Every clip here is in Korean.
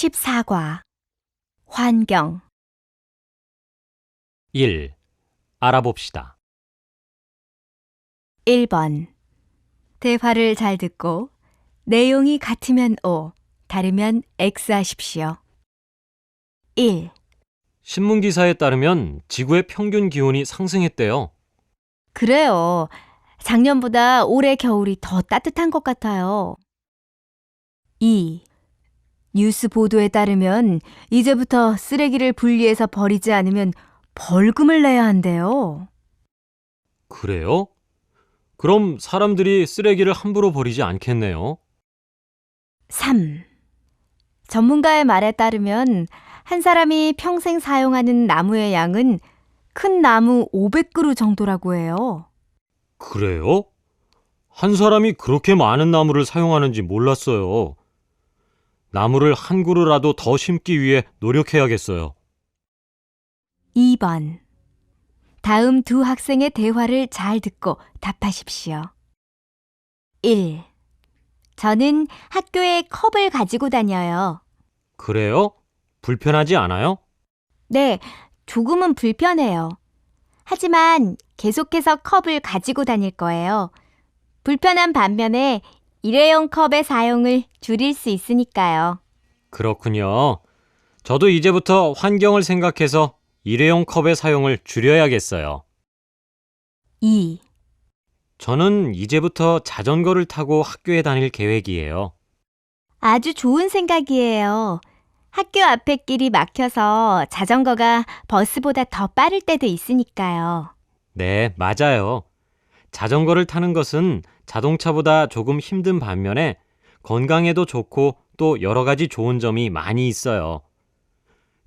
14과 환경 1. 알아봅시다. 1번 대화를 잘 듣고 내용이 같으면 O, 다르면 X 하십시오. 1. 신문기사에 따르면 지구의 평균 기온이 상승했대요. 그래요. 작년보다 올해 겨울이 더 따뜻한 것 같아요. 2. 뉴스 보도에 따르면 이제부터 쓰레기를 분리해서 버리지 않으면 벌금을 내야 한대요. 그래요? 그럼 사람들이 쓰레기를 함부로 버리지 않겠네요. 3. 전문가의 말에 따르면 한 사람이 평생 사용하는 나무의 양은 큰 나무 500그루 정도라고 해요. 그래요? 한 사람이 그렇게 많은 나무를 사용하는지 몰랐어요. 나무를 한 그루라도 더 심기 위해 노력해야겠어요. 2번 다음 두 학생의 대화를 잘 듣고 답하십시오. 1. 저는 학교에 컵을 가지고 다녀요. 그래요? 불편하지 않아요? 네, 조금은 불편해요. 하지만 계속해서 컵을 가지고 다닐 거예요. 불편한 반면에 일회용 컵의 사용을 줄일 수 있으니까요. 그렇군요. 저도 이제부터 환경을 생각해서 일회용 컵의 사용을 줄여야겠어요. 2. 저는 이제부터 자전거를 타고 학교에 다닐 계획이에요. 아주 좋은 생각이에요. 학교 앞에 길이 막혀서 자전거가 버스보다 더 빠를 때도 있으니까요. 네, 맞아요. 자전거를 타는 것은 자동차보다 조금 힘든 반면에 건강에도 좋고 또 여러 가지 좋은 점이 많이 있어요.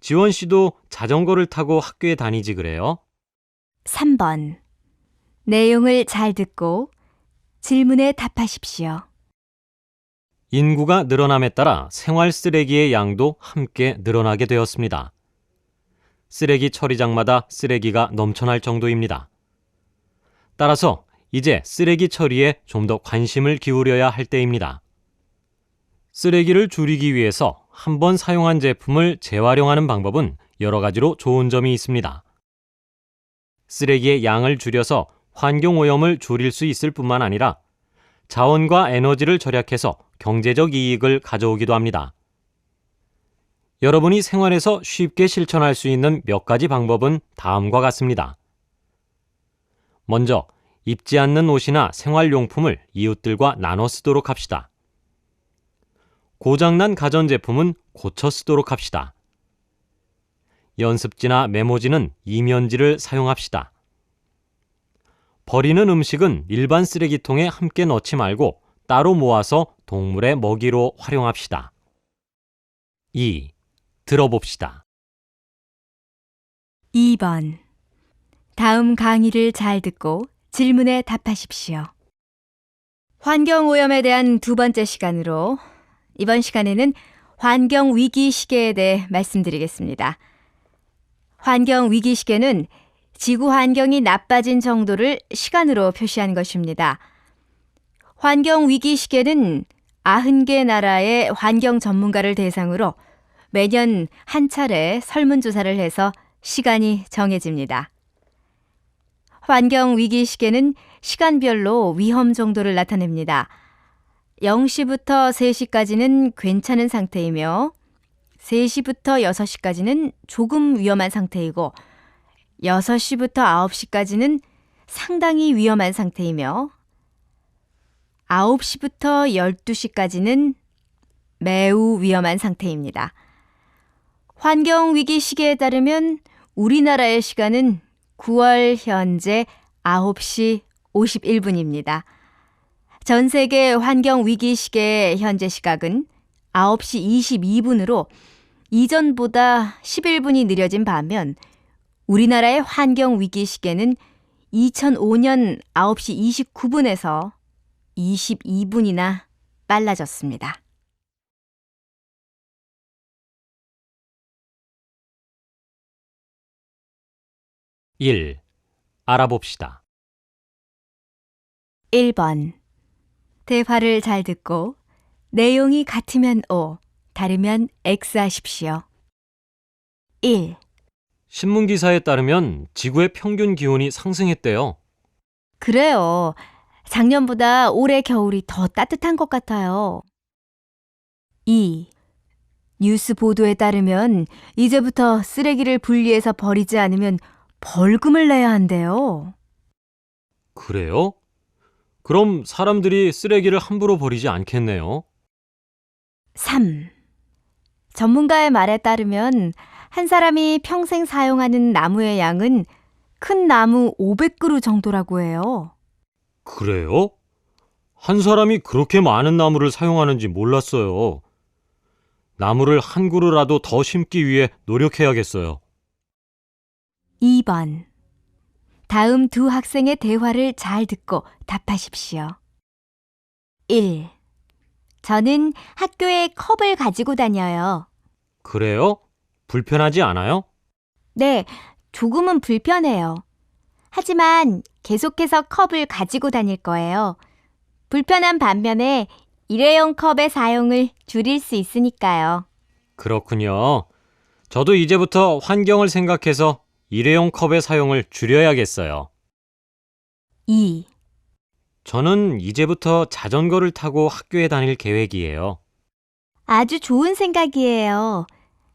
지원 씨도 자전거를 타고 학교에 다니지 그래요? 3번 내용을 잘 듣고 질문에 답하십시오. 인구가 늘어남에 따라 생활 쓰레기의 양도 함께 늘어나게 되었습니다. 쓰레기 처리장마다 쓰레기가 넘쳐날 정도입니다. 따라서 이제 쓰레기 처리에 좀 더 관심을 기울여야 할 때입니다. 쓰레기를 줄이기 위해서 한 번 사용한 제품을 재활용하는 방법은 여러 가지로 좋은 점이 있습니다. 쓰레기의 양을 줄여서 환경오염을 줄일 수 있을 뿐만 아니라 자원과 에너지를 절약해서 경제적 이익을 가져오기도 합니다. 여러분이 생활에서 쉽게 실천할 수 있는 몇 가지 방법은 다음과 같습니다. 먼저 입지 않는 옷이나 생활용품을 이웃들과 나눠 쓰도록 합시다. 고장난 가전제품은 고쳐 쓰도록 합시다. 연습지나 메모지는 이면지를 사용합시다. 버리는 음식은 일반 쓰레기통에 함께 넣지 말고 따로 모아서 동물의 먹이로 활용합시다. 2. 들어봅시다. 2번 다음 강의를 잘 듣고 질문에 답하십시오. 환경오염에 대한 두 번째 시간으로 이번 시간에는 환경위기 시계에 대해 말씀드리겠습니다. 환경위기 시계는 지구 환경이 나빠진 정도를 시간으로 표시한 것입니다. 환경위기 시계는 90개 나라의 환경 전문가를 대상으로 매년 한 차례 설문조사를 해서 시간이 정해집니다. 환경위기 시계는 시간별로 위험 정도를 나타냅니다. 0시부터 3시까지는 괜찮은 상태이며 3시부터 6시까지는 조금 위험한 상태이고 6시부터 9시까지는 상당히 위험한 상태이며 9시부터 12시까지는 매우 위험한 상태입니다. 환경위기 시계에 따르면 우리나라의 시간은 9월 현재 9시 51분입니다. 전 세계 환경위기 시계의 현재 시각은 9시 22분으로 이전보다 11분이 느려진 반면 우리나라의 환경위기 시계는 2005년 9시 29분에서 22분이나 빨라졌습니다. 1. 알아봅시다. 1번 대화를 잘 듣고 내용이 같으면 O, 다르면 X하십시오. 1. 신문 기사에 따르면 지구의 평균 기온이 상승했대요. 그래요. 작년보다 올해 겨울이 더 따뜻한 것 같아요. 2. 뉴스 보도에 따르면 이제부터 쓰레기를 분리해서 버리지 않으면 벌금을 내야 한대요. 그래요? 그럼 사람들이 쓰레기를 함부로 버리지 않겠네요. 3. 전문가의 말에 따르면 한 사람이 평생 사용하는 나무의 양은 큰 나무 500그루 정도라고 해요. 그래요? 한 사람이 그렇게 많은 나무를 사용하는지 몰랐어요. 나무를 한 그루라도 더 심기 위해 노력해야겠어요. 2번. 다음 두 학생의 대화를 잘 듣고 답하십시오. 1. 저는 학교에 컵을 가지고 다녀요. 그래요? 불편하지 않아요? 네, 조금은 불편해요. 하지만 계속해서 컵을 가지고 다닐 거예요. 불편한 반면에 일회용 컵의 사용을 줄일 수 있으니까요. 그렇군요. 저도 이제부터 환경을 생각해서 일회용 컵의 사용을 줄여야겠어요. 2. 저는 이제부터 자전거를 타고 학교에 다닐 계획이에요. 아주 좋은 생각이에요.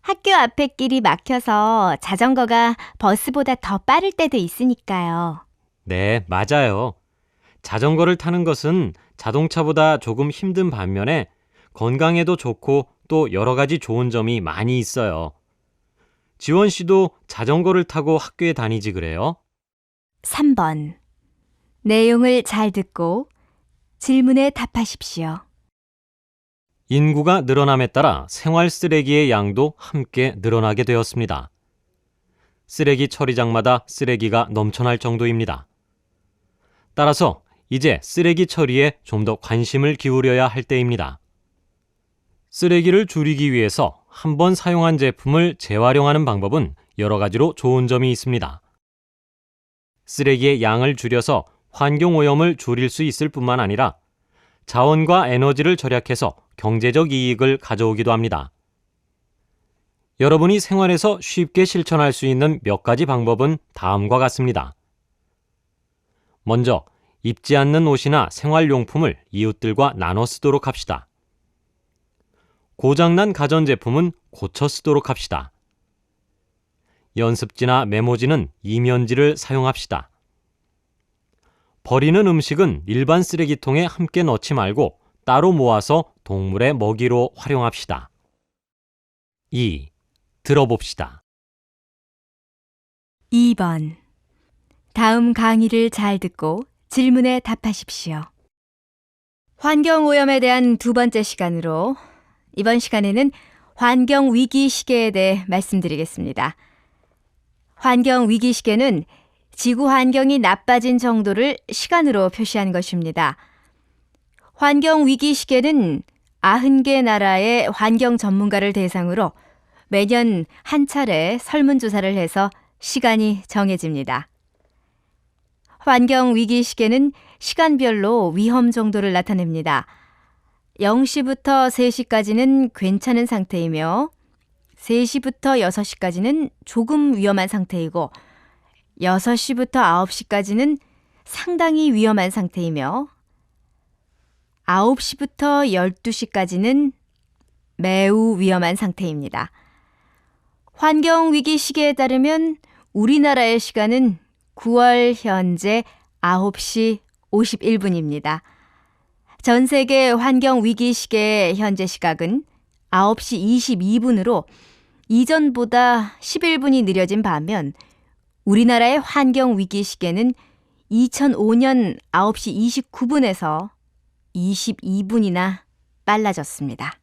학교 앞에 길이 막혀서 자전거가 버스보다 더 빠를 때도 있으니까요. 네, 맞아요. 자전거를 타는 것은 자동차보다 조금 힘든 반면에 건강에도 좋고 또 여러 가지 좋은 점이 많이 있어요. 지원 씨도 자전거를 타고 학교에 다니지 그래요? 3번. 내용을 잘 듣고 질문에 답하십시오. 인구가 늘어남에 따라 생활 쓰레기의 양도 함께 늘어나게 되었습니다. 쓰레기 처리장마다 쓰레기가 넘쳐날 정도입니다. 따라서 이제 쓰레기 처리에 좀 더 관심을 기울여야 할 때입니다. 쓰레기를 줄이기 위해서 한 번 사용한 제품을 재활용하는 방법은 여러 가지로 좋은 점이 있습니다. 쓰레기의 양을 줄여서 환경오염을 줄일 수 있을 뿐만 아니라 자원과 에너지를 절약해서 경제적 이익을 가져오기도 합니다. 여러분이 생활에서 쉽게 실천할 수 있는 몇 가지 방법은 다음과 같습니다. 먼저, 입지 않는 옷이나 생활용품을 이웃들과 나눠 쓰도록 합시다. 고장난 가전제품은 고쳐 쓰도록 합시다. 연습지나 메모지는 이면지를 사용합시다. 버리는 음식은 일반 쓰레기통에 함께 넣지 말고 따로 모아서 동물의 먹이로 활용합시다. 2. 들어봅시다. 2번. 다음 강의를 잘 듣고 질문에 답하십시오. 환경오염에 대한 두 번째 시간으로 이번 시간에는 환경위기 시계에 대해 말씀드리겠습니다. 환경위기 시계는 지구 환경이 나빠진 정도를 시간으로 표시한 것입니다. 환경위기 시계는 90개 나라의 환경 전문가를 대상으로 매년 한 차례 설문조사를 해서 시간이 정해집니다. 환경위기 시계는 시간별로 위험 정도를 나타냅니다. 0시부터 3시까지는 괜찮은 상태이며 3시부터 6시까지는 조금 위험한 상태이고 6시부터 9시까지는 상당히 위험한 상태이며 9시부터 12시까지는 매우 위험한 상태입니다. 환경위기 시계에 따르면 우리나라의 시간은 9월 현재 9시 51분입니다. 전 세계 환경위기 시계의 현재 시각은 9시 22분으로 이전보다 11분이 느려진 반면 우리나라의 환경위기 시계는 2005년 9시 29분에서 22분이나 빨라졌습니다.